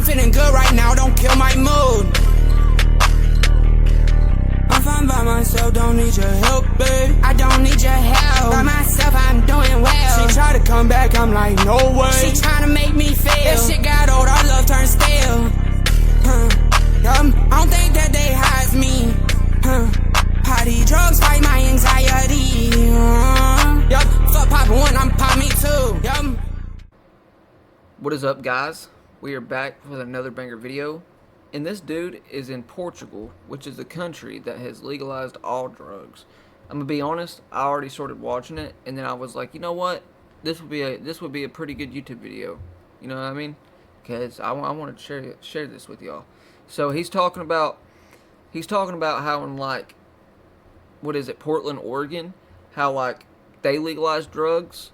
feeling good right now, don't kill my mood. I'm fine by myself, don't need your help, babe. I don't need your help. By myself, I'm doing well. She try to come back, I'm like, no way. She trying to make me fail. That shit got old, our love turned stale. I don't think that they hides me. Party drugs fight my anxiety. Yup, fuck poppin' one, I'm pop me too. Yup. What is up, guys? We are back with another banger video. And this dude is in Portugal, which is a country that has legalized all drugs. I'm gonna be honest, I already started watching it, and then I was like, you know what? This would be a pretty good YouTube video. You know what I mean? Because I want to share this with y'all. So he's talking about how in, like, what is it, Portland, Oregon, how like they legalized drugs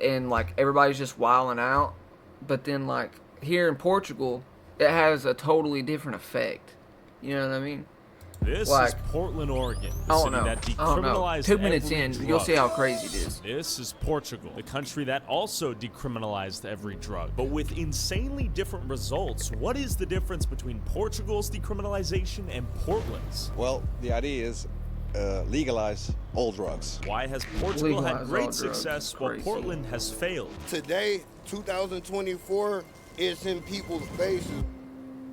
and like everybody's just wilding out, but then like here in Portugal it has a totally different effect. You know what I mean? This like, is Portland, Oregon, the city that decriminalized 2 minutes every in, drug. you'll see how crazy it is. This is Portugal, the country that also decriminalized every drug, but with insanely different results. What is the difference between Portugal's decriminalization and Portland's? Well, the idea is legalize all drugs. Why has Portugal had Legalize all great drugs. success while Crazy. Portland has failed? Today, 2024, it's in people's faces.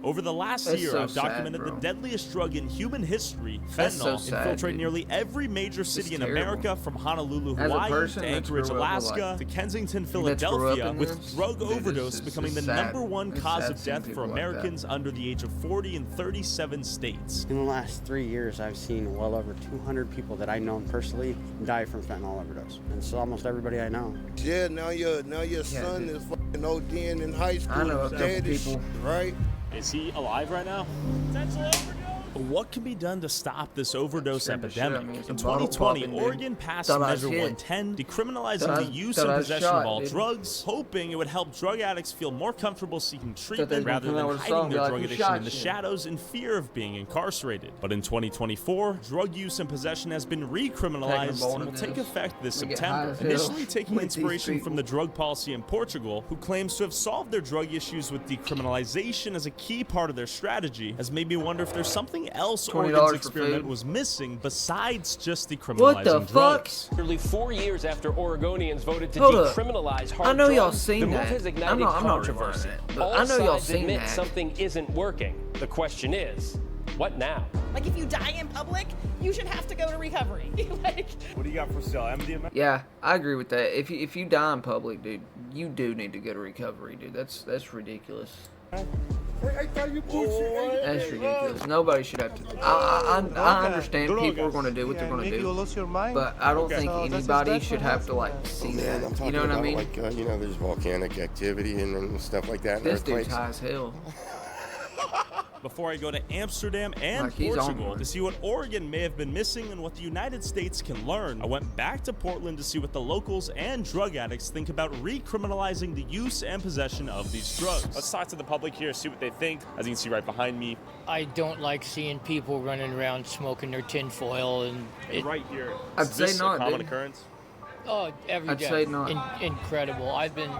Over the last That's year, so I've documented sad, the bro. deadliest drug in human history, That's so fentanyl, sad, infiltrated dude. nearly every major city in terrible. America, from Honolulu, As a Hawaii, person to that Anchorage, grew up with, Alaska, like, to Kensington, that grew up Philadelphia, in with this, drug dude, overdose it's becoming the sad. #1 It's cause sad of seeing death for people like that. Americans under the age of 40 in 37 states. In the last 3 years, I've seen well over 200 people that I know personally die from fentanyl overdose. And it's almost everybody I know. Yeah, now your son dude. is fucking ODing in high school. I know a couple Dead as people. shit, right? Is he alive right now? Potential overdose. What can be done to stop this overdose Scared the shit out of epidemic? me. It's In a bottle 2020, popping, dude. Oregon passed Thought I was Measure hit. 110, decriminalizing Thought I- the use thought and I was possession shot, of all dude. drugs, hoping it would help drug addicts feel more comfortable seeking they treatment were rather coming than out with a hiding song, their be like, drug "Who addiction shot in the you?" shadows in fear of being incarcerated. But in 2024, drug use and possession has been recriminalized bold and will of take this. effect this We get September. high as hell Initially taking with these inspiration from people. the drug policy in Portugal, who claims to have solved their drug issues with decriminalization as a key part of their strategy, has made me wonder if there's something else $20 Oregon's for experiment food. was missing besides just decriminalizing What the fuck? drugs. Nearly 4 years after Oregonians voted to Hold up. decriminalize hard I know y'all drugs, seen the move that. has ignited I'm not controversy. reviewing it, but All I know y'all sides seen admit that. something isn't working. The question is, what now? Like, if you die in public, you should have to go to recovery. Like, What do you got for sale? MDMA? Yeah, I agree with that. If you die in public, dude, you do need to go to recovery, dude. That's ridiculous. That's ridiculous. Nobody should have to. I understand people are going to do what they're going to do, but I don't think anybody should have to like see Man, I'm that. talking You know what I about mean? like there's volcanic activity and stuff like that. and This dude's earthquakes. high as hell. Before I go to Amsterdam and Like, he's on Portugal one. to see what Oregon may have been missing and what the United States can learn, I went back to Portland to see what the locals and drug addicts think about recriminalizing the use and possession of these drugs. Let's talk to the public here, see what they think. As you can see right behind me, I don't like seeing people running around smoking their tinfoil and right here. I'd Is say this not, a common dude. occurrence? every I'd day. say not. Incredible. I've been.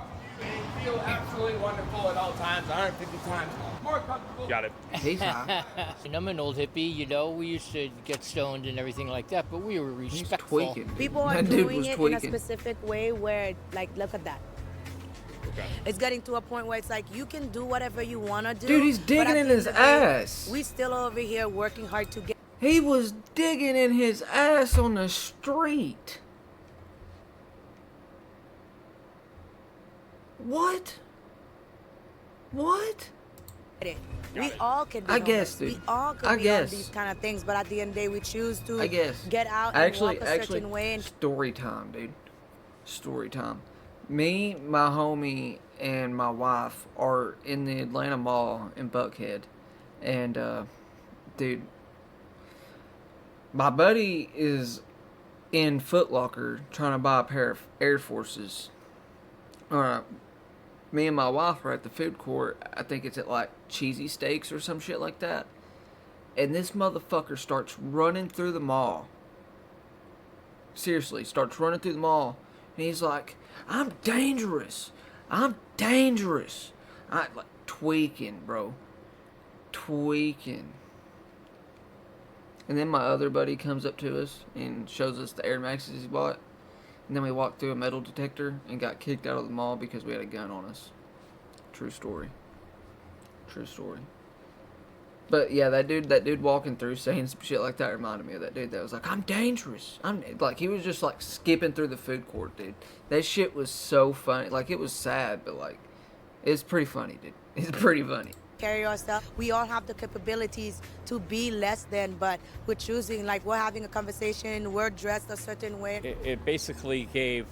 Feel absolutely wonderful at all times, 150 times more comfortable. Got it. He's high. And I'm an old hippie, you know. We used to get stoned and everything like that, but we were He's respectful. tweaking. dude. People are That dude doing was it in a tweaking. specific way where, like, look at that. Okay. It's getting to a point where it's like you can do whatever you want to do. Dude, he's but digging at in the his end of the day, ass. We still over here working hard to get. He was digging in his ass on the street. What? What? it. We all can be I homeless. guess, dude. We all I can be guess. on these kind of things, but at the end of the day, we choose to I guess. get out Actually, and walk a certain way. And story time, dude. Story time. Me, my homie, and my wife are in the Atlanta Mall in Buckhead. And, dude, my buddy is in Foot Locker trying to buy a pair of Air Forces. Alright. Me and my wife are at the food court. I think it's at like Cheesy Steaks or some shit like that. And this motherfucker starts running through the mall. Seriously, starts running through the mall. And he's like, I'm dangerous. I'm dangerous. tweaking, bro. Tweaking. And then my other buddy comes up to us and shows us the Air Maxes he bought. And then we walked through a metal detector and got kicked out of the mall because we had a gun on us. True story. True story. But yeah, that dude walking through saying some shit like that reminded me of that dude that was like, I'm dangerous. I'm like, he was just like skipping through the food court, dude. That shit was so funny. Like, it was sad, but like, it's pretty funny, dude. It's pretty funny. Carry ourselves. We all have the capabilities to be less than, but we're choosing, like, we're having a conversation, we're dressed a certain way. It basically gave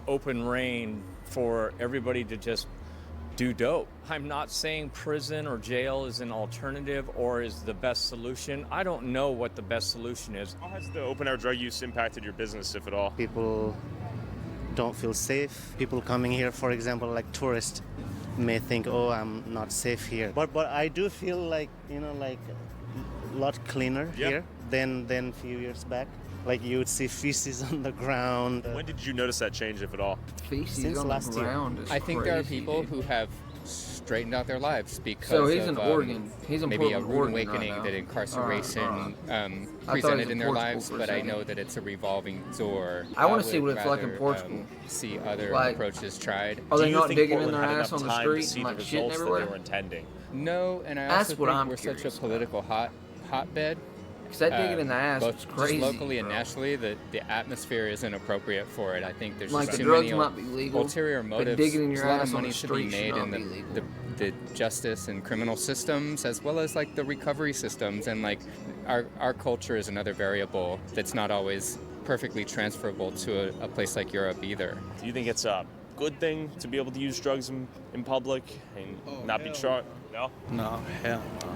open rein for everybody to just do dope. I'm not saying prison or jail is an alternative or is the best solution. I don't know what the best solution is. How has the open-air drug use impacted your business, if at all? People don't feel safe. People coming here, for example, like tourists, may think, oh, I'm not safe here. But I do feel like, you know, like a lot cleaner here than a few years back. Like, you would see feces on the ground. When did you notice that change, if at all? Feces Since on last the ground is I think crazy, there are people dude. who have straightened out their lives because So he's of in Oregon. He's in maybe a Portland, rude Oregon awakening right now. that incarceration I thought he presented was in their Portugal lives, for a but I second. know that it's a revolving door. I want to see would what it's like in rather, Portugal. See other Like, approaches tried. Are Do they you not think digging in Portland their had ass enough on the time street to see and the like shitting results that everywhere? they were intending? No, and I That's also what think I'm we're such a curious political hotbed. Because that digging in the ass both is just crazy. locally and bro. nationally, the atmosphere isn't appropriate for it. I think there's Like, just the too drugs many might be legal, ulterior but motives. digging in your There's a lot ass of on money the to be street should made not in be legal. the justice and criminal systems, as well as like the recovery systems, and like our culture is another variable that's not always perfectly transferable to a place like Europe either. Do you think it's a good thing to be able to use drugs in public and not be charged? No? No, hell no.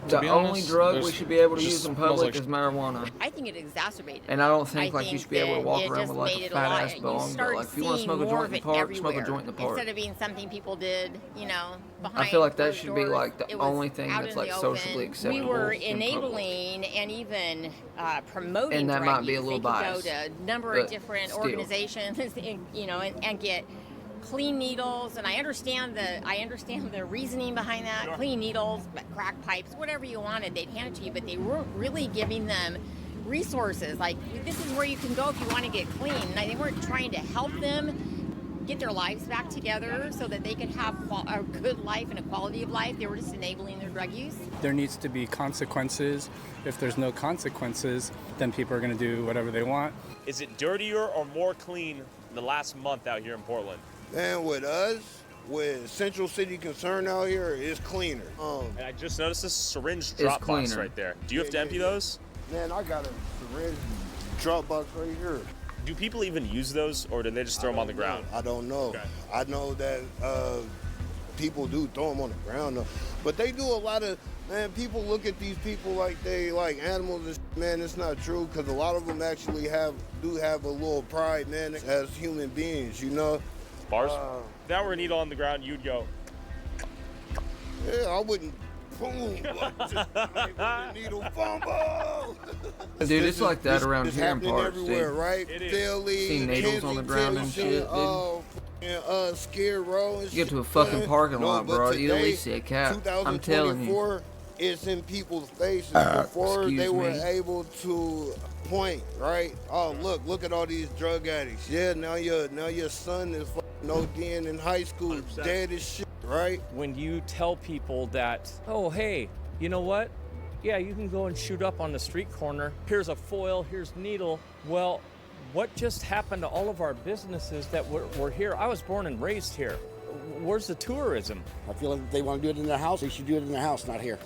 The only drug we there's should be able to just use in smells public like is marijuana. I think it exacerbated. And I don't think I like you think should be able to that walk it around just with like made a it fat lot- ass you bong. But started like if you want to seeing smoke a more joint of in the it park, smoke a everywhere. joint in the park. Instead of being something people did, you know, behind I feel like that closed should be doors, like the it was only thing out that's in like the socially open. acceptable. We were in public. enabling and even promoting And that drug might be a use. little They could biased, go to a number but of different still. organizations, you know, and get clean needles, and I understand the reasoning behind that. Sure. Clean needles, crack pipes, whatever you wanted, they'd hand it to you, but they weren't really giving them resources. Like, this is where you can go if you want to get clean. And they weren't trying to help them get their lives back together so that they could have a good life and a quality of life. They were just enabling their drug use. There needs to be consequences. If there's no consequences, then people are going to do whatever they want. Is it dirtier or more clean in the last month out here in Portland? Man, with us, with Central City Concern out here, it's cleaner. And I just noticed this syringe drop box cleaner. right there. Do you have to empty those? Man, I got a syringe drop box right here. Do people even use those, or do they just throw them on the ground? I don't know. Okay. I know that people do throw them on the ground, though. But they do a lot of, man, people look at these people like they like animals and shit. Man, it's not true, because a lot of them actually do have a little pride, man, as human beings, you know? Bars? If that were a needle on the ground, you'd go. Yeah, I wouldn't. Boom! Like, needle fumble. Dude, it's like that around here in happening parks, everywhere, dude. right? It is. Philly, See needles on the ground and shit, dude. Skid Row and You get to a fucking parking lot, bro. You at least see a cat. I'm telling you. 2024, it's in people's faces. Before excuse they were me. able to point, right? Oh, look at all these drug addicts. Yeah, now your son is fucking ODing in high school, 100%. dead as shit, right? When you tell people that, oh, hey, you know what? Yeah, you can go and shoot up on the street corner. Here's a foil, here's needle. Well, what just happened to all of our businesses that were here? I was born and raised here. Where's the tourism? I feel like if they want to do it in their house, they should do it in their house, not here.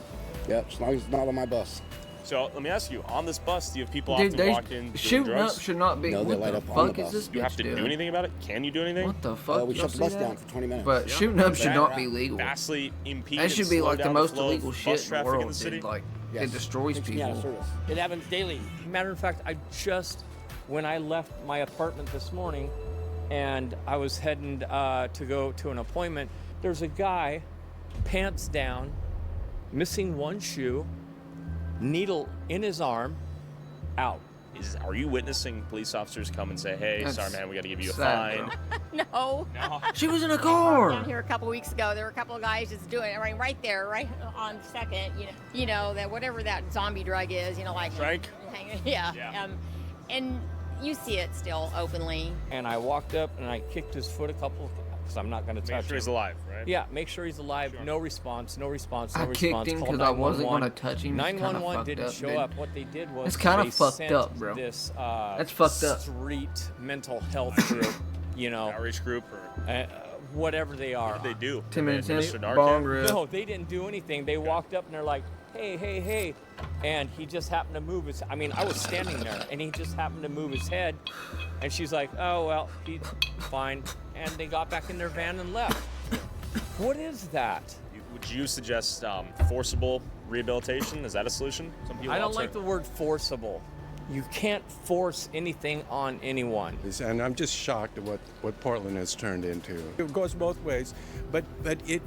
Yep, as long as it's not on my bus. So let me ask you, on this bus, do you have people Dude, often walk in doing shooting drugs? up should not be. No, they What light the up on the fuck is bus. this Do you have to bitch do doing? anything about it? Can you do anything? What the fuck? We Y'all shut the see bus that? down for 20 minutes. But shooting up should That not be legal. Vastly impede That and should be slow like the down most flow of illegal bus shit in the traffic world, city? dude. Like, Yes. it destroys Takes me out of people. service. It happens daily. Matter of fact, when I left my apartment this morning and I was heading to go to an appointment, there's a guy, pants down, missing one shoe, needle in his arm, out. Are you witnessing police officers come and say, hey, That's sorry, man, we got to give you a sad, fine? No. She was in a car. Down here a couple weeks ago, there were a couple of guys just doing it right there, right on Second. You know that whatever that zombie drug is, like Strike. Yeah. And you see it still openly. And I walked up and I kicked his foot a couple, because I'm not going to touch him. Make sure he's alive, right? Yeah, make sure he's alive. Sure. No response. I kicked him because I wasn't going to touch him. 911 didn't show up. What they did was it's kind of fucked up, bro. This that's fucked up. Street mental health group, outreach group or whatever they are. What did they do? 10 minutes in, Mr. bong rip. No, they didn't do anything. They walked up and they're like, hey, and he just happened to move his. I mean, I was standing there, and he just happened to move his head, and she's like, oh well, he's fine, and they got back in their van and left. What is that? Would you suggest forcible rehabilitation? Is that a solution? Some people I don't like the word forcible. You can't force anything on anyone. And I'm just shocked at what Portland has turned into. It goes both ways, but it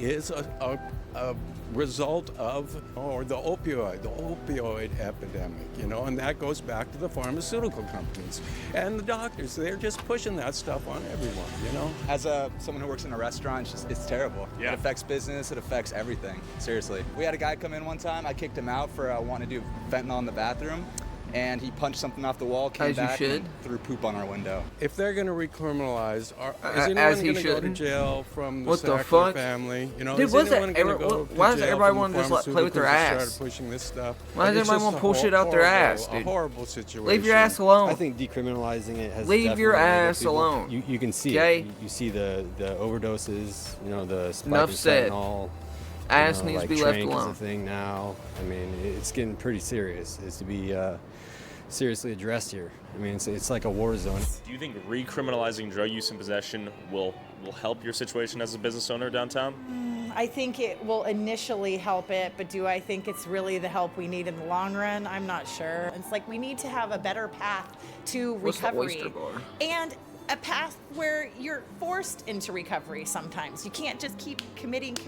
is a result of the opioid epidemic, and that goes back to the pharmaceutical companies and the doctors. They're just pushing that stuff on everyone, As someone who works in a restaurant, it's terrible. Yeah. It affects business, it affects everything, seriously. We had a guy come in one time, I kicked him out for wanting to do fentanyl in the bathroom, and he punched something off the wall, came back and threw poop on our window. If they're going to recriminalize, is anyone going to go to jail from the Sackler family? Dude, why does everybody want to just play with their ass? Pushing this stuff? Why does everybody want to pull shit out their ass, dude? A horrible situation. Leave your ass alone. I think decriminalizing it has. Leave your ass alone. You can see it. You see the overdoses. The spike in fentanyl. Ass needs to be left alone. Is a thing now. I mean, it's getting pretty serious. It's to be seriously addressed here. I mean, it's like a war zone. Do you think recriminalizing drug use and possession will help your situation as a business owner downtown? I think it will initially help it, but do I think it's really the help we need in the long run? I'm not sure. It's like we need to have a better path to recovery. What's the oyster bar? And a path where you're forced into recovery sometimes. You can't just keep committing,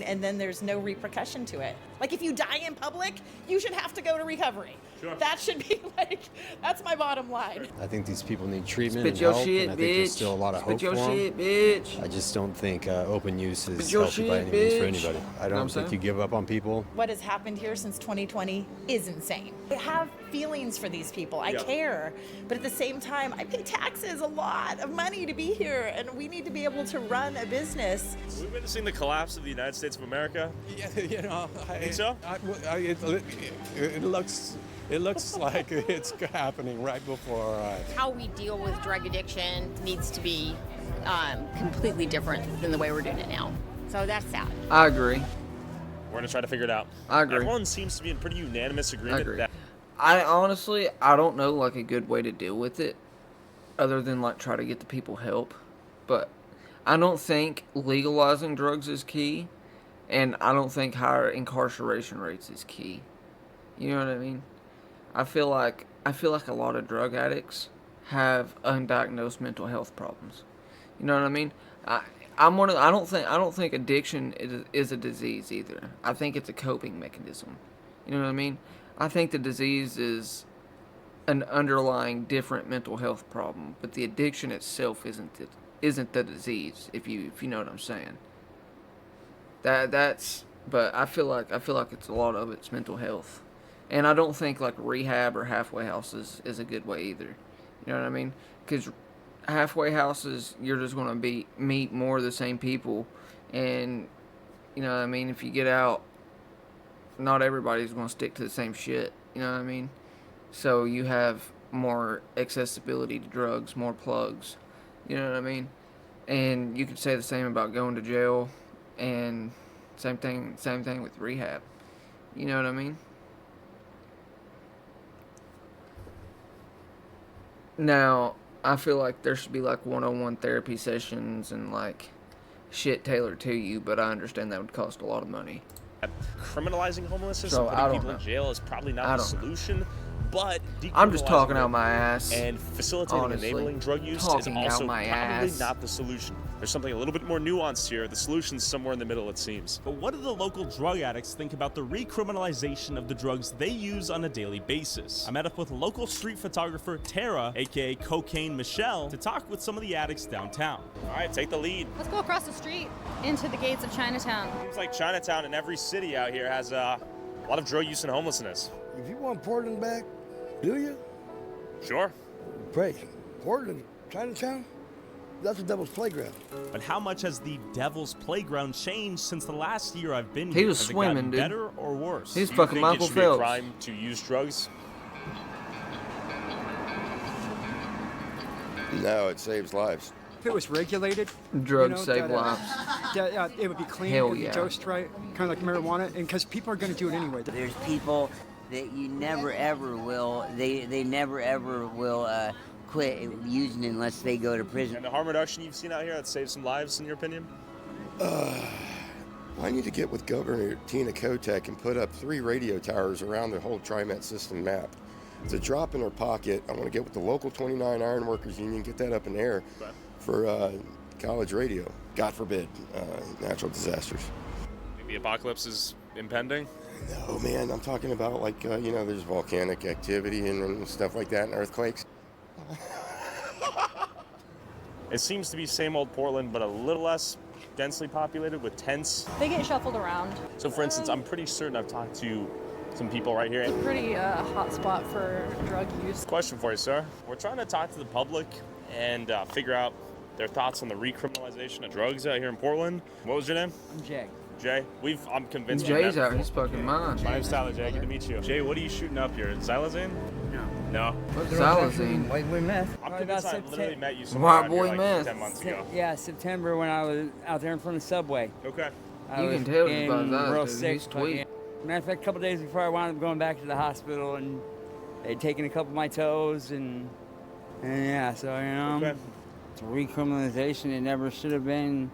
and then there's no repercussion to it. Like if you die in public, you should have to go to recovery. Sure. That should be that's my bottom line. I think these people need treatment and help, and I think there's still a lot of hope for them. Bitch. I just don't think open use is healthy by any means for anybody. I don't think you give up on people. What has happened here since 2020 is insane. I have feelings for these people. I care. But at the same time, I pay taxes, a lot of money to be here, and we need to be able to run a business. Are we witnessing the collapse of the United States of America? Yeah, I think so. It looks like it's happening right before our eyes. How we deal with drug addiction needs to be completely different than the way we're doing it now. So that's sad. I agree. We're going to try to figure it out. I agree. Everyone seems to be in pretty unanimous agreement. I honestly, I don't know a good way to deal with it other than try to get the people help. But I don't think legalizing drugs is key, and I don't think higher incarceration rates is key. You know what I mean? I feel like a lot of drug addicts have undiagnosed mental health problems. You know what I mean? I don't think addiction is a disease either. I think it's a coping mechanism. You know what I mean? I think the disease is an underlying different mental health problem, but the addiction itself isn't the disease. If you know what I'm saying. But I feel like it's a lot of it's mental health. And I don't think rehab or halfway houses is a good way either. You know what I mean? Because halfway houses, you're just going to meet more of the same people. And, you know what I mean? If you get out, not everybody's going to stick to the same shit. You know what I mean? So you have more accessibility to drugs, more plugs. You know what I mean? And you could say the same about going to jail. And same thing with rehab. You know what I mean? Now, I feel like there should be one-on-one therapy sessions and shit tailored to you, but I understand that would cost a lot of money. Criminalizing homelessness So, and I putting don't people in know. jail is probably not the solution, but I'm just talking decriminalizing out my ass. and facilitating honestly. enabling drug use is Talking out also my probably ass. not the solution. There's something a little bit more nuanced here. The solution's somewhere in the middle, it seems. But what do the local drug addicts think about the recriminalization of the drugs they use on a daily basis? I met up with local street photographer Tara, aka Cocaine Michelle, to talk with some of the addicts downtown. All right, take the lead. Let's go across the street into the gates of Chinatown. Seems like Chinatown in every city out here has a lot of drug use and homelessness. If you want Portland back, do you? Sure. Great. Portland, Chinatown? That's the devil's playground. But how much has the devil's playground changed since the last year I've been here? He was has swimming, it gotten dude. better or worse? He's Do you fucking think Michael it should be Phelps. a crime to use drugs? No, it saves lives. If it was regulated, Drugs save that, lives. It would be clean, Hell it would yeah. be dosed right, kind of like marijuana, and because people are going to do it anyway. There's people that you never ever will, they never ever will quit using unless they go to prison. And the harm reduction you've seen out here that saves some lives, in your opinion? I need to get with Governor Tina Kotek and put up 3 radio towers around the whole TriMet system map. It's a drop in her pocket. I want to get with the local 29 Iron Workers Union, get that up in the air for college radio. God forbid, natural disasters. Think the apocalypse is impending? No, man, I'm talking about like, there's volcanic activity and stuff like that and earthquakes. It seems to be same old Portland, but a little less densely populated with tents. They get shuffled around. So for instance, I'm pretty certain I've talked to some people right here. Pretty hot spot for drug use. Question for you, sir. We're trying to talk to the public and figure out their thoughts on the recriminalization of drugs out here in Portland. What was your name? I'm Jay. Jay, I'm convinced. Jay's out. He's fucking mine. My name's Tyler. Jay, good to meet you. Jay, what are you shooting up here? Xylazine? No. What's Xylazine? White boy meth. I'm convinced I literally met you White somewhere boy like meth. 10 months ago. Yeah, September when I was out there in front of the subway. Okay. You can tell he's about that, real dude. sick. He's tweet. Matter of fact, a couple days before I wound up going back to the hospital, and they'd taken a couple of my toes, and yeah, so it's recriminalization. It never should have been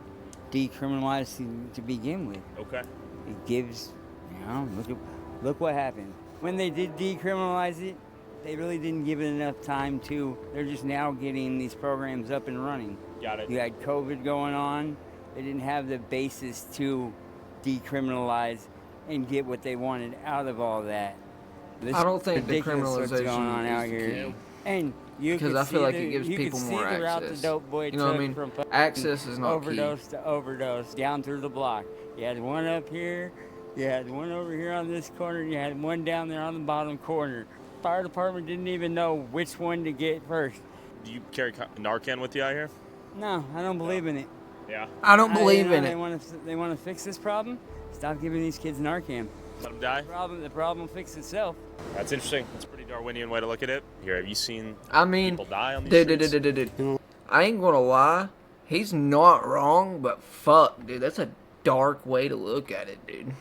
decriminalized to begin with. Okay. It gives, look what happened. When they did decriminalize it, they really didn't give it enough time to. They're just now getting these programs up and running. Got it. You had COVID going on. They didn't have the basis to decriminalize and get what they wanted out of all that. I don't think ridiculous what's decriminalization going on out is the here. key. And you Because could I feel see like the- it gives you could people see more the route access. the dope boy You know what I took mean? from fucking Access is not overdose to overdose down through the block. You had one up here, you had one over here on this corner, you had one down there on the bottom corner. Fire department didn't even know which one to get first. Do you carry Narcan with you out here? No, I don't believe in it. Yeah. I don't believe in they it. They want to fix this problem. Stop giving these kids Narcan. Let them die? The problem will fix itself. That's interesting. That's a pretty Darwinian way to look at it. Here, have you seen people die on these streets? I ain't gonna lie. He's not wrong, but fuck, dude. That's a dark way to look at it, dude.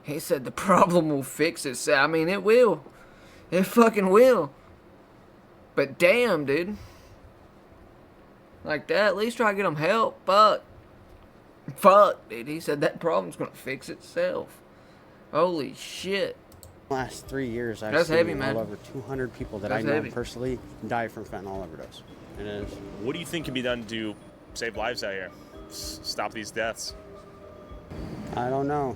He said the problem will fix itself. I mean, it will. It fucking will. But damn, dude. Like that, at least try to get him help. Fuck, dude. He said that problem's gonna fix itself. Holy shit. Last 3 years, I've That's seen heavy, man. well over 200 people that I That's know heavy. personally die from fentanyl overdose. It is. What do you think can be done to save lives out here? Stop these deaths? I don't know.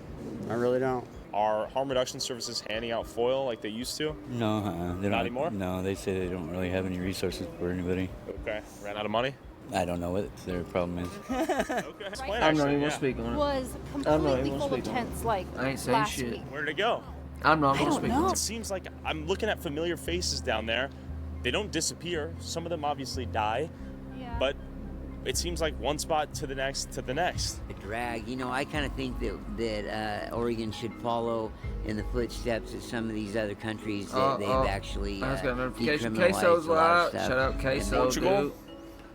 I really don't. Are harm reduction services handing out foil like they used to? No, they don't. Not anymore? No, they say they don't really have any resources for anybody. Okay. Ran out of money? I don't know what their problem is. Okay. Explain, I'm not actually, even gonna speak on it. Was I'm not even completely gonna full of speak on it. tents like I ain't saying last shit. week. Where did it go? I'm not I gonna don't speak know. on It it. seems like I'm looking at familiar faces down there. They don't disappear. Some of them obviously die. Yeah. But it seems like one spot to the next to the next. The drag, I kind of think that Oregon should follow in the footsteps of some of these other countries that they've actually I just got a notification. decriminalized Queso's a lot of live. stuff. Shout out And Queso, Portugal, dude.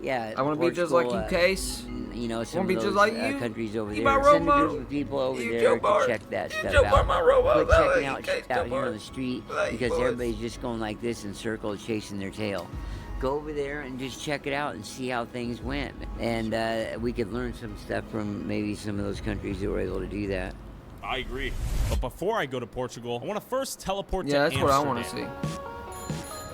Yeah, I want to be just like you, Portugal, Case. some wanna of be those just like you. countries over You there. my Send a robot. group of people over You there Joe to Bart. check that You stuff Joe out. Bart, my robot. Quit I like checking you, out Case shit Joe out here on Bart. the street I like you, because boys. everybody's just going like this in circles, chasing their tail. Go over there and just check it out and see how things went. And we could learn some stuff from maybe some of those countries that were able to do that. I agree. But before I go to Portugal, I want to first teleport to Yeah, that's what I Amsterdam. want to see.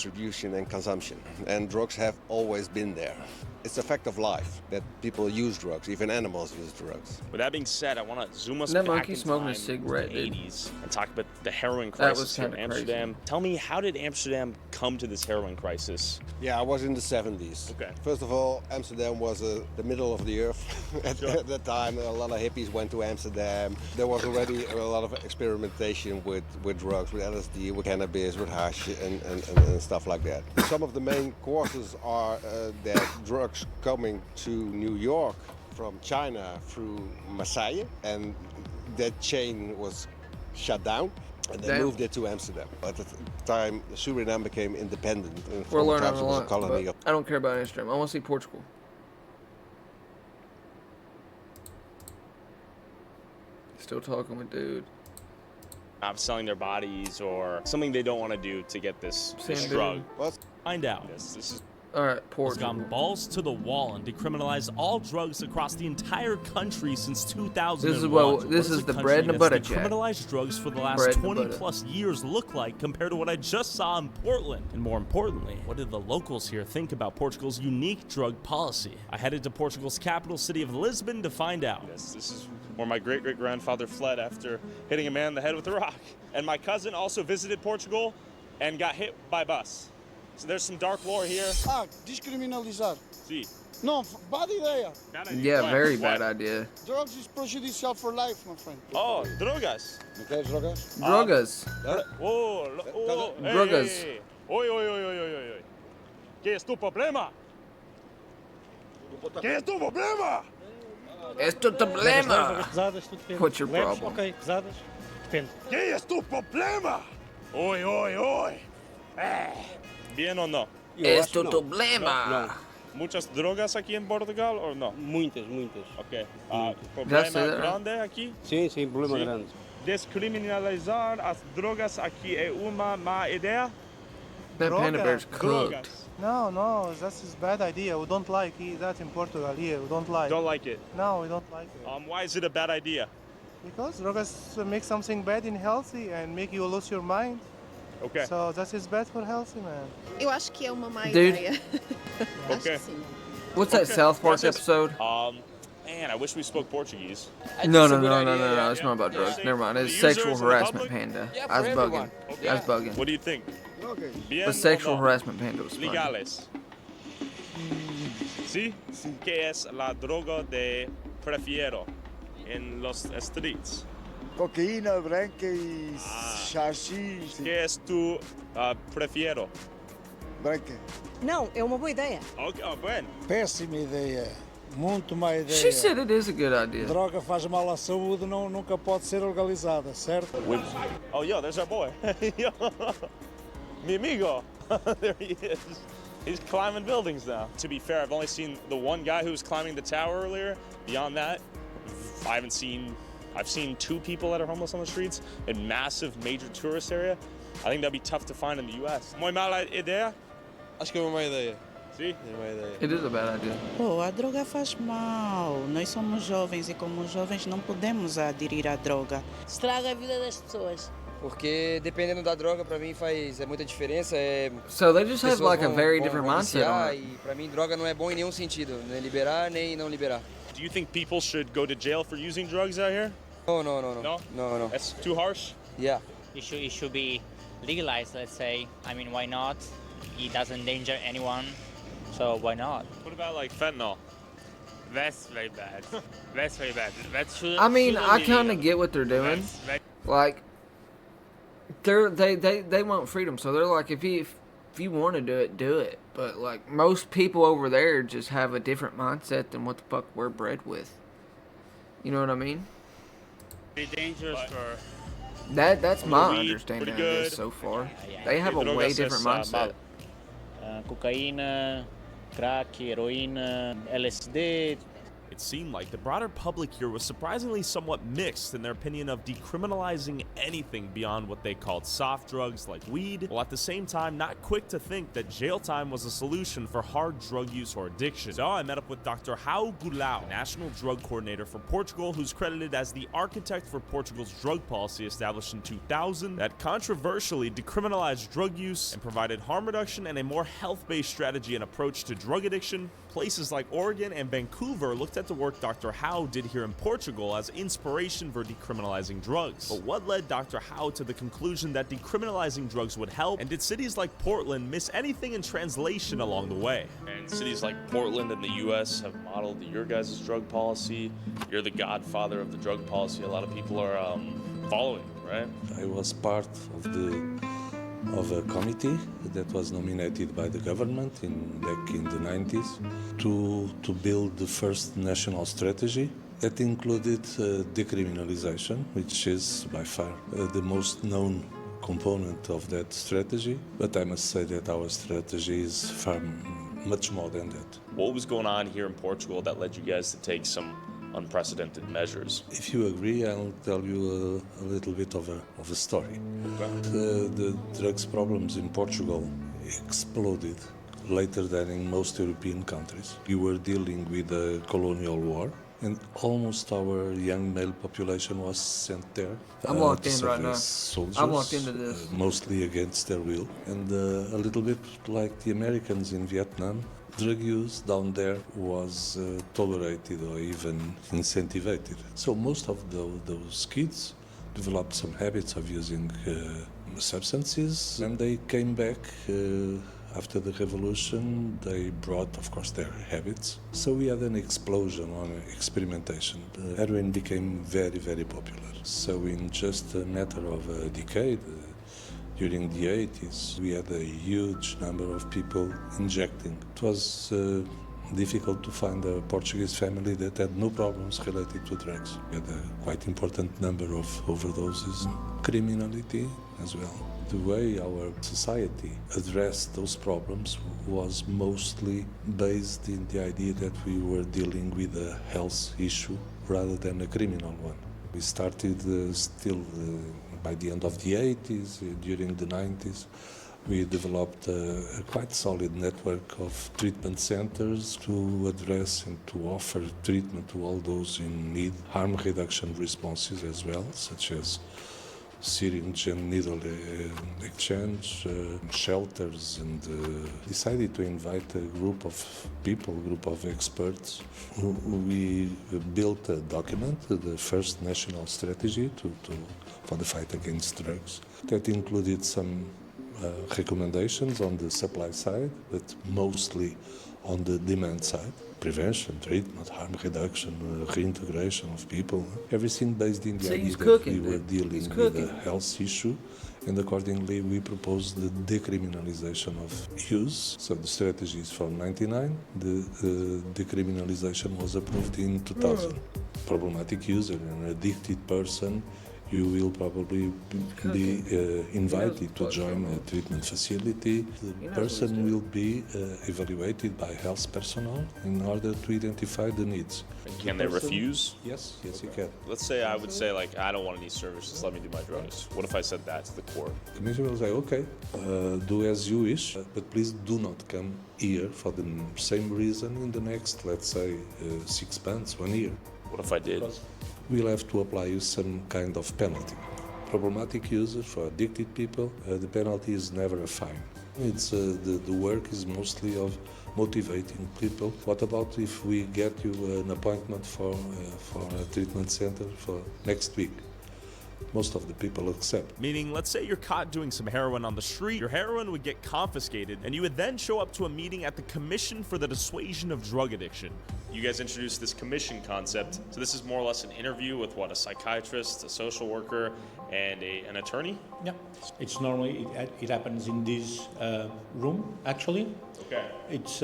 distribution and consumption, and drugs have always been there. it's a fact of life that people use drugs, even animals use drugs. With that being said, I want to zoom us That back monkey in smoking a time cigarette, to the dude. 80s and talk about the heroin That was crisis here in kinda crazy. Amsterdam. Tell me, how did Amsterdam come to this heroin crisis? Yeah, I was in the 70s. Okay. First of all, Amsterdam was the middle of the earth at that time. A lot of hippies went to Amsterdam. There was already a lot of experimentation with drugs, with LSD, with cannabis, with hash, and stuff like that. Some of the main causes are that drugs coming to New York from China through Marseille, and that chain was shut down. And they Damn. moved it to Amsterdam. At the time, Suriname became independent. And We're from learning times a it was lot, colony but I don't care about Amsterdam. I want to see Portugal. Still talking with dude. Not selling their bodies or something they don't want to do to get this Same drug. dude. Find out. This is Alright, has Portugal. gone balls to the wall and decriminalized all drugs across the entire country since 2001. This is So this does is a the country bread and that's butter, Jack. decriminalized drugs for the last Bread and 20 butter. plus years look like compared to what I just saw in Portland? And more importantly, what did the locals here think about Portugal's unique drug policy? I headed to Portugal's capital city of Lisbon to find out. This is where my great-great-grandfather fled after hitting a man in the head with a rock. And my cousin also visited Portugal and got hit by a bus. So there's some dark lore here. Descriminalizar. See. Não, bad ideia. Yeah, What? very What? bad idea. Drugs is prejudicial for life, my friend. Oh, drogas. Okay, drogas? Drogas. Oh, hey, Drogas. hey. Oi, oi, oi, oi, oi, oi. ¿Qué es tu problema? ¿Qué es tu problema? Es tu problema. What's your problem? Ok, pesadas, depende. ¿Qué es tu problema? Oi, oi, oi. ¿Bien o no? Es tu problema. ¿Muchas drogas aquí en Portugal o no? Muitas, muitas. Ok. That's ¿Problema it. grande aquí? Sim, sim, problema Sim. grande. Descriminalizar as drogas aqui é uma má ideia? That panda bear's cooked. Drogas. No, that's a bad idea. We don't like that in Portugal here. We don't like. Don't like it. No, we don't like it. Why is it a bad idea? Because drugs make something bad in healthy and make you lose your mind. Okay. So that is bad for healthy, man. Eu acho que é uma má Dude. ideia. Okay. What's that South Park Gracias. episode? Man, I wish we spoke Portuguese. No. It's not about drugs. Never mind. It's The sexual users in the harassment public? panda. Yeah, I was for bugging. everyone. I was bugging. What do you think? Bien The sexual o no? harassment panda was funny. Legales. ¿Sí? ¿Qué es la droga de prefiero en los streets? Cocaína branca e xaxi. ¿Qué es tu prefiero? Branca. Não, é uma boa ideia. Okay, bueno. Péssima ideia. Muito má ideia. She said it is a good idea. Droga faz mal à saúde, nunca pode ser legalizada, certo? Oh, yo, there's our boy. Yo, mi amigo. There he is. He's climbing buildings now. To be fair, I've only seen the one guy who was climbing the tower earlier. Beyond that, I've seen two people that are homeless on the streets in massive major tourist area. I think that'd be tough to find in the US. Muy mala idea? Acho que é uma má ideia. Sim? É uma ideia. It is a bad idea. Pô, a droga faz mal. Nós somos jovens e como jovens não podemos aderir à droga. Estraga a vida das pessoas. Porque dependendo da droga, pra mim faz muita diferença. So they just have Pessoas like a vão- very vão- different vão mindset on viciar it. E pra mim droga não é bom em nenhum sentido, nem liberar nem não liberar. Do you think people should go to jail for using drugs out here? No. No? That's too harsh? Yeah. It should be legalized, let's say. I mean, why not? It doesn't endanger anyone, so why not? What about like fentanyl? That's very bad. That's very bad. That should. I mean, shouldn't I be kind of legal. get what they're doing. That's very- Like, they want freedom, so they're like, if you want to do it, do it. But like most people over there just have a different mindset than what the fuck we're bred with. You know what I mean? Be dangerous for. That's my Weed, understanding of pretty this good. so far. Yeah. They have a Drogas way es, different mindset. Cocaína, crack, heroína, LSD, It seemed like the broader public here was surprisingly somewhat mixed in their opinion of decriminalizing anything beyond what they called soft drugs like weed, while at the same time not quick to think that jail time was a solution for hard drug use or addiction. So I met up with Dr. João Goulão, National Drug Coordinator for Portugal, who's credited as the architect for Portugal's drug policy established in 2000 that controversially decriminalized drug use and provided harm reduction and a more health-based strategy and approach to drug addiction. Places like Oregon and Vancouver looked at the work Dr. João did here in Portugal as inspiration for decriminalizing drugs. But what led Dr. João to the conclusion that decriminalizing drugs would help, and did cities like Portland miss anything in translation along the way? And cities like Portland and the US have modeled your guys' drug policy. You're the godfather of the drug policy a lot of people are following, right? I was part of a committee that was nominated by the government back in the 90s to build the first national strategy. That included decriminalization, which is by far the most known component of that strategy. But I must say that our strategy is far much more than that. What was going on here in Portugal that led you guys to take some unprecedented measures? If you agree, I'll tell you a little bit of a story. The drugs problems in Portugal exploded later than in most European countries. We were dealing with a colonial war, and almost our young male population was sent there. I'm locked to in serve right now. as soldiers, I'm locked into this. mostly against their will. And a little bit like the Americans in Vietnam, drug use down there was tolerated or even incentivized. So most of those kids developed some habits of using substances, and they came back after the revolution. They brought, of course, their habits. So we had an explosion on experimentation. Heroin became very, very popular. So in just a matter of a decade, during the 80s, we had a huge number of people injecting. It was difficult to find a Portuguese family that had no problems related to drugs. We had a quite important number of overdoses, criminality as well. The way our society addressed those problems was mostly based in the idea that we were dealing with a health issue rather than a criminal one. We started by the end of the 80s, during the 90s, we developed a quite solid network of treatment centers to address and to offer treatment to all those in need, harm reduction responses as well, such as syringe and needle exchange, shelters, and decided to invite a group of people, a group of experts. We built a document, the first national strategy for the fight against drugs, that included some recommendations on the supply side, but mostly on the demand side. Prevention, treatment, harm reduction, reintegration of people, everything based in the idea that we were dealing with a health issue, and accordingly we proposed the decriminalization of use. So the strategy is from 1999, the decriminalization was approved in 2000. Problematic user, an addicted person, you will probably be invited to join a treatment facility. The person will be evaluated by health personnel in order to identify the needs. And can they refuse? Yes, you can. Let's say I would say, like, I don't want any services, let me do my drugs. What if I said that to the court? The commission will say, okay, do as you wish, but please do not come here for the same reason in the next, let's say, 6 months, 1 year. What if I did? We'll have to apply you some kind of penalty. Problematic users, for addicted people, the penalty is never a fine. It's the work is mostly of motivating people. What about if we get you an appointment for a treatment center for next week? Most of the people accept. Meaning, let's say you're caught doing some heroin on the street, your heroin would get confiscated, and you would then show up to a meeting at the Commission for the Dissuasion of Drug Addiction. You guys introduced this commission concept, so this is more or less an interview with what, a psychiatrist, a social worker, and an attorney? Yeah, it's normally, it happens in this room, actually. Okay. It's,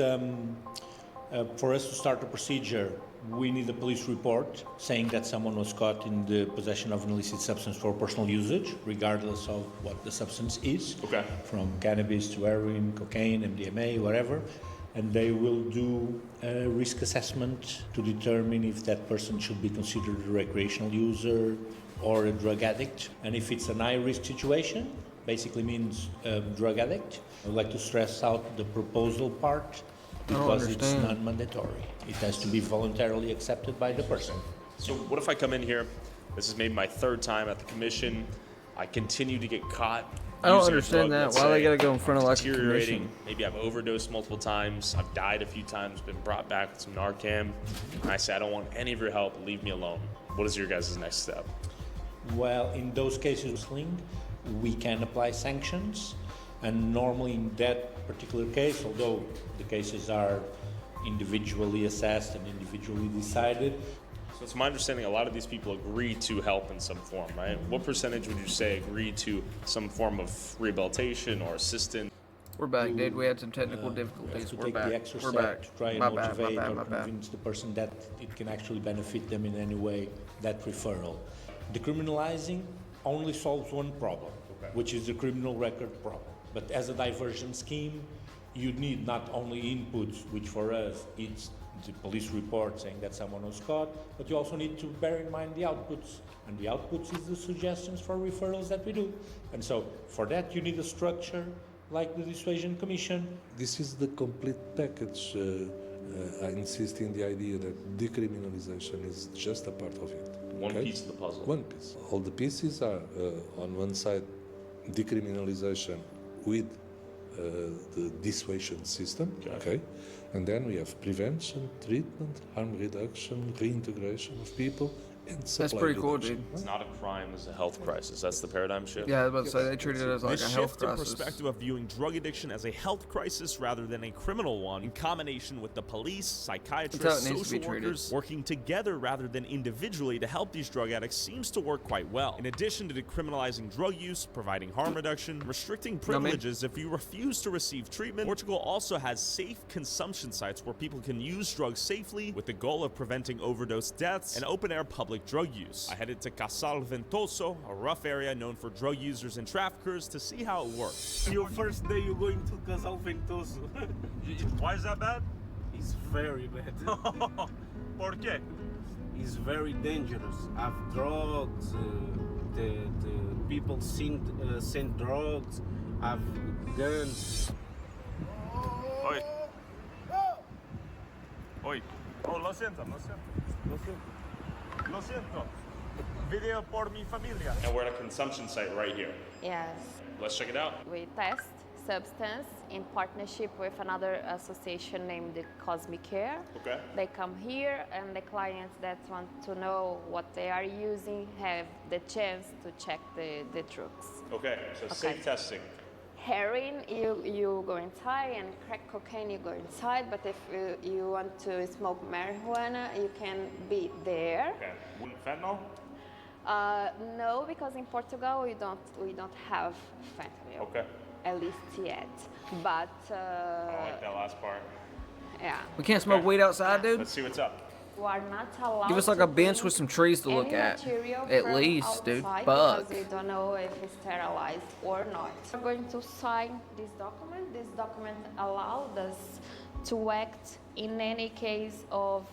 for us to start the procedure, we need a police report saying that someone was caught in the possession of an illicit substance for personal usage, regardless of what the substance is. Okay. From cannabis to heroin, cocaine, MDMA, whatever. and they will do a risk assessment to determine if that person should be considered a recreational user or a drug addict. And if it's an high-risk situation, basically means drug addict. I'd like to stress out the proposal part because it's non-mandatory. It has to be voluntarily accepted by the person. So what if I come in here, this is maybe my third time at the commission, I continue to get caught. I don't understand that. Why they gotta go in front of like a commission? Maybe I've overdosed multiple times, I've died a few times, been brought back with some Narcan, and I say I don't want any of your help, leave me alone. What is your guys' next step? Well, in those cases, we can apply sanctions, and normally in that particular case, although the cases are individually assessed and individually decided. So it's my understanding a lot of these people agree to help in some form, right? What percentage would you say agree to some form of rehabilitation or assistance? We're back, dude. We had some technical difficulties. We're back. The extra step to try and motivate or convince the person that it can actually benefit them in any way, that referral. Decriminalizing only solves one problem, which is the criminal record problem. But as a diversion scheme, you need not only inputs, which for us it's the police report saying that someone was caught, but you also need to bear in mind the outputs. And the outputs is the suggestions for referrals that we do. And so for that you need a structure like the Dissuasion Commission. This is the complete package. I insist in the idea that decriminalization is just a part of it. One piece of the puzzle. One piece. All the pieces are on one side decriminalization with the dissuasion system, okay? And then we have prevention, treatment, harm reduction, reintegration of people, and supply. That's pretty cool, reduction. dude. It's not a crime, it's a health crisis. That's the paradigm shift. Yeah, I was about to say, they treated it as like a health crisis. This shift in perspective of viewing drug addiction as a health crisis rather than a criminal one, in combination with the police, psychiatrists, social workers, working together rather than individually to help these drug addicts seems to work quite well. In addition to decriminalizing drug use, providing harm reduction, restricting privileges if you refuse to receive treatment, Portugal also has safe consumption sites where people can use drugs safely with the goal of preventing overdose deaths and open-air public drug use. I headed to Casal Ventoso, a rough area known for drug users and traffickers, to see how it works. Your first day you're going to Casal Ventoso. Why is that bad? It's very bad. ¿Por qué? It's very dangerous. Have drugs, the people send drugs, have guns. Oi. Oi. Oh, lo siento. Lo siento. Video por mi familia. And we're at a consumption site right here. Yes. Let's check it out. We test substance in partnership with another association named the Cosmic Care. Okay. They come here and the clients that want to know what they are using have the chance to check the drugs. Okay, so safe testing. Heroin, you go inside, and crack cocaine, you go inside. But if you want to smoke marijuana, you can be there. Okay. Fentanyl? No, because in Portugal we don't have fentanyl. Okay. At least yet. But I like that last part. yeah. We can't smoke weed outside, dude? Let's see what's up. You are not allowed. Give us like a bench with some trees to look at. At least, dude. Fuck. Because we don't know if it's sterilized or not. We're going to sign this document. This document allows us to act in any case of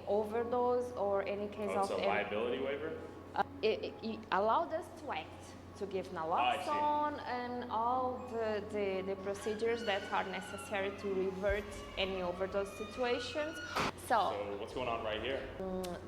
overdose or any case of. It's a liability waiver? It allowed us to act, to give naloxone and all the procedures that are necessary to revert any overdose situations. So what's going on right here?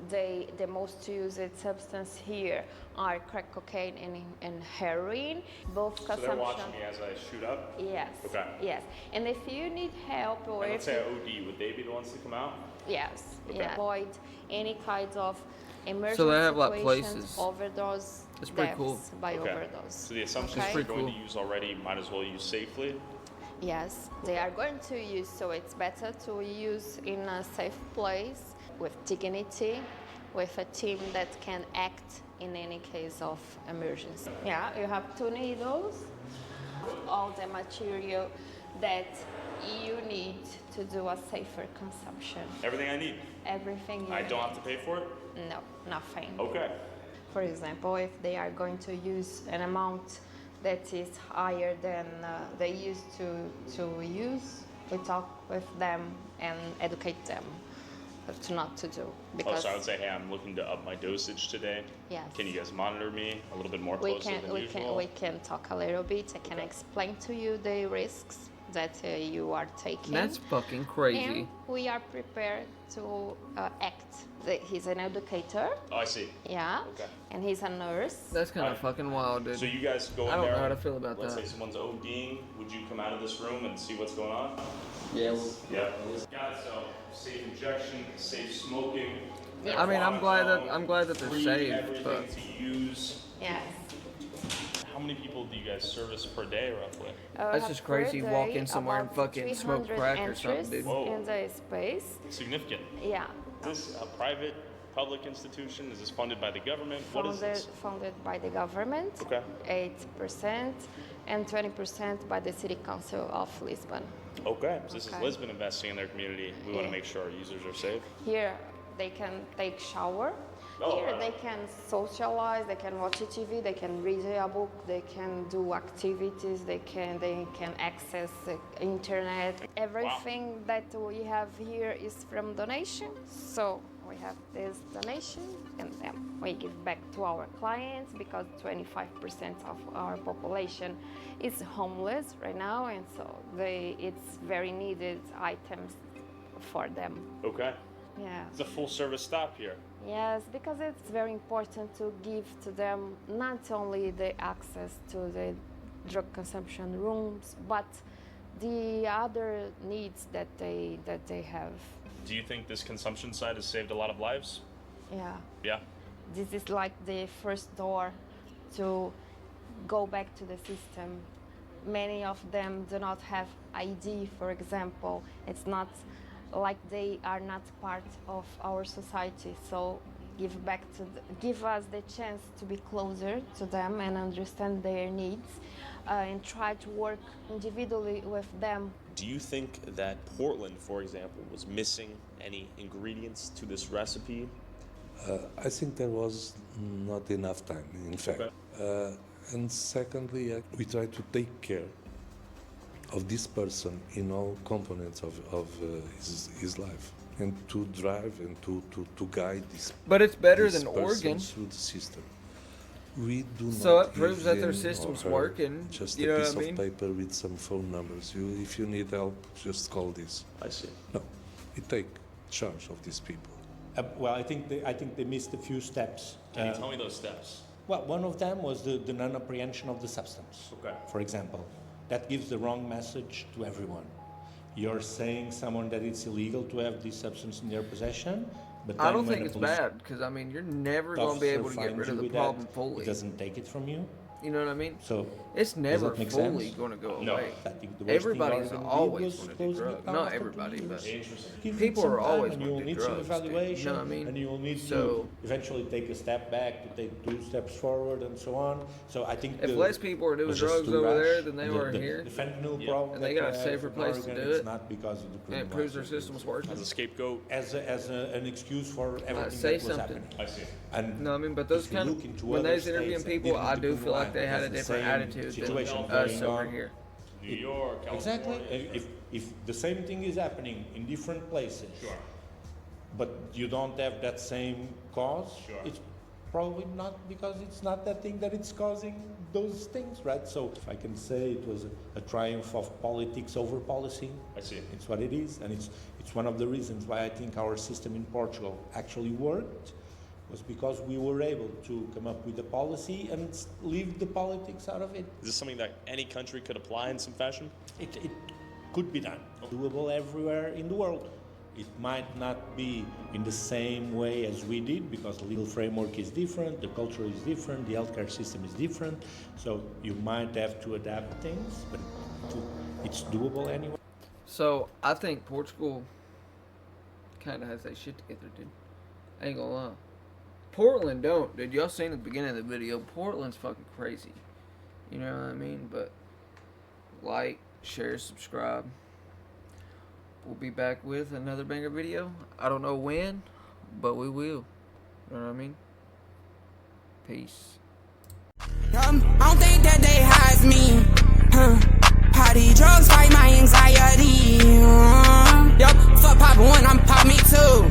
The most used substance here are crack cocaine and heroin. Both consumption. So they're watching me as I shoot up? Yes. Okay. Yes. And if you need help or and let's say I OD, would they be the ones to come out? Yes. Okay. Yeah. Avoid any kinds of emergency So they have like situations, places. overdose, That's pretty deaths cool. by Okay. overdose. So the assumption Okay? is you're going to use already, might as well use safely? Yes, they are going to use, so it's better to use in a safe place with dignity, with a team that can act in any case of emergency. Yeah, you have 2 needles, all the material that you need to do a safer consumption. Everything I need? Everything you I need. don't have to pay for it? No, nothing. Okay. For example, if they are going to use an amount that is higher than they used to use, we talk with them and educate them to not to do. Because so I would say, hey, I'm looking to up my dosage today. Yes. Can you guys monitor me a little bit more closely than usual? We can talk a little bit. I can explain to you the risks that you are taking. That's fucking crazy. And we are prepared to act. He's an educator. Oh, I see. Yeah. Okay. And he's a nurse. That's kind of fucking wild, dude. So you guys go in I don't there, know how to feel about let's that. say someone's ODing, would you come out of this room and see what's going on? Yes. Yeah. Got it, so safe injection, safe smoking. I mean, I'm glad that they're free safe, everything but to use. Yes. How many people do you guys service per day, roughly? That's just crazy. You walk in somewhere and fucking smoke crack or something, dude. Whoa. In the space. Significant. Yeah. Is this a private, public institution? Is this funded by the government? What is this? Funded by the government. Okay. 8% and 20% by the City Council of Lisbon. Okay. So this is Okay. Lisbon investing in their community. We want to make sure our users are safe. Here they can take shower. Oh, Here wow. they can socialize, they can watch TV, they can read a book, they can do activities, they can access the internet. Everything that we have here is from donation. So we have this donation and then we give back to our clients because 25% of our population is homeless right now, and so it's very needed items for them. Okay. Yeah. It's a full service stop here. Yes, because it's very important to give to them not only the access to the drug consumption rooms, but the other needs that they have. Do you think this consumption side has saved a lot of lives? Yeah. Yeah. This is like the first door to go back to the system. Many of them do not have ID, for example. It's not like they are not part of our society. So give us the chance to be closer to them and understand their needs and try to work individually with them. Do you think that Portland, for example, was missing any ingredients to this recipe? I think there was not enough time, in fact. And secondly, we try to take care of this person in all components of his life, and to drive and to guide this. But it's better this than person Oregon. through the system. We do So not it proves give that their him system's or her working, Just you a know piece what I mean? of paper with some phone numbers. If you need help, just call this. I see. No, we take charge of these people. Well, I think they missed a few steps. Can you tell me those steps? Well, one of them was the non-apprehension of the substance. Okay. For example, that gives the wrong message to everyone. You're saying someone that it's illegal to have this substance in their possession, but then I don't when think a it's police bad because I mean you're never going to be officer able to get finds rid you of the with that, problem fully. It doesn't take it from you. You know what I mean? So it's never does that make fully sense? going to go No. away. I think the worst thing Everybody's Oregon did always was going to do closing drugs. it down Not after 2 everybody, but years. Give it people some are time always and going you'll to do need some drugs. Dude. evaluation, You know what I mean? and you will need So to eventually take a step back to take 2 steps forward and so on. So I think if less people are doing was just drugs too over rash. there than they The- are the- here, The fentanyl problem and they that got a we safer have in place to Oregon, do it's it, not because of the and it proves their criminalization. system's working. As a scapegoat? As an excuse for everything say that was something. happening. I see. And no, I mean, but those if you kind look into when other they was interviewing states that people, didn't I do feel like decriminalize, they had a has the different same attitude situation than us going over on. here. New York, California. Exactly. If the same thing is happening in different places, Sure. but you don't have that same cause, Sure. it's probably not because it's not that thing that it's causing those things, right? So if I can say it was a triumph of politics over policy, I see. it's what it is, and it's one of the reasons why I think our system in Portugal actually worked, was because we were able to come up with a policy and leave the politics out of it. Is this something that any country could apply in some fashion? It could be done. Doable everywhere in the world. It might not be in the same way as we did because the legal framework is different, the culture is different, the healthcare system is different. So you might have to adapt things, but it's doable anyway. So I think Portugal kind of has that shit together, dude. I ain't gonna lie. Portland don't, dude. Y'all seen at the beginning of the video. Portland's fucking crazy. You know what I mean? But like, share, subscribe. We'll be back with another banger video. I don't know when, but we will. You know what I mean? Peace. I don't think that they hide me. Party drugs fight my anxiety. Yup, fuck poppin' one, I'm pop me too.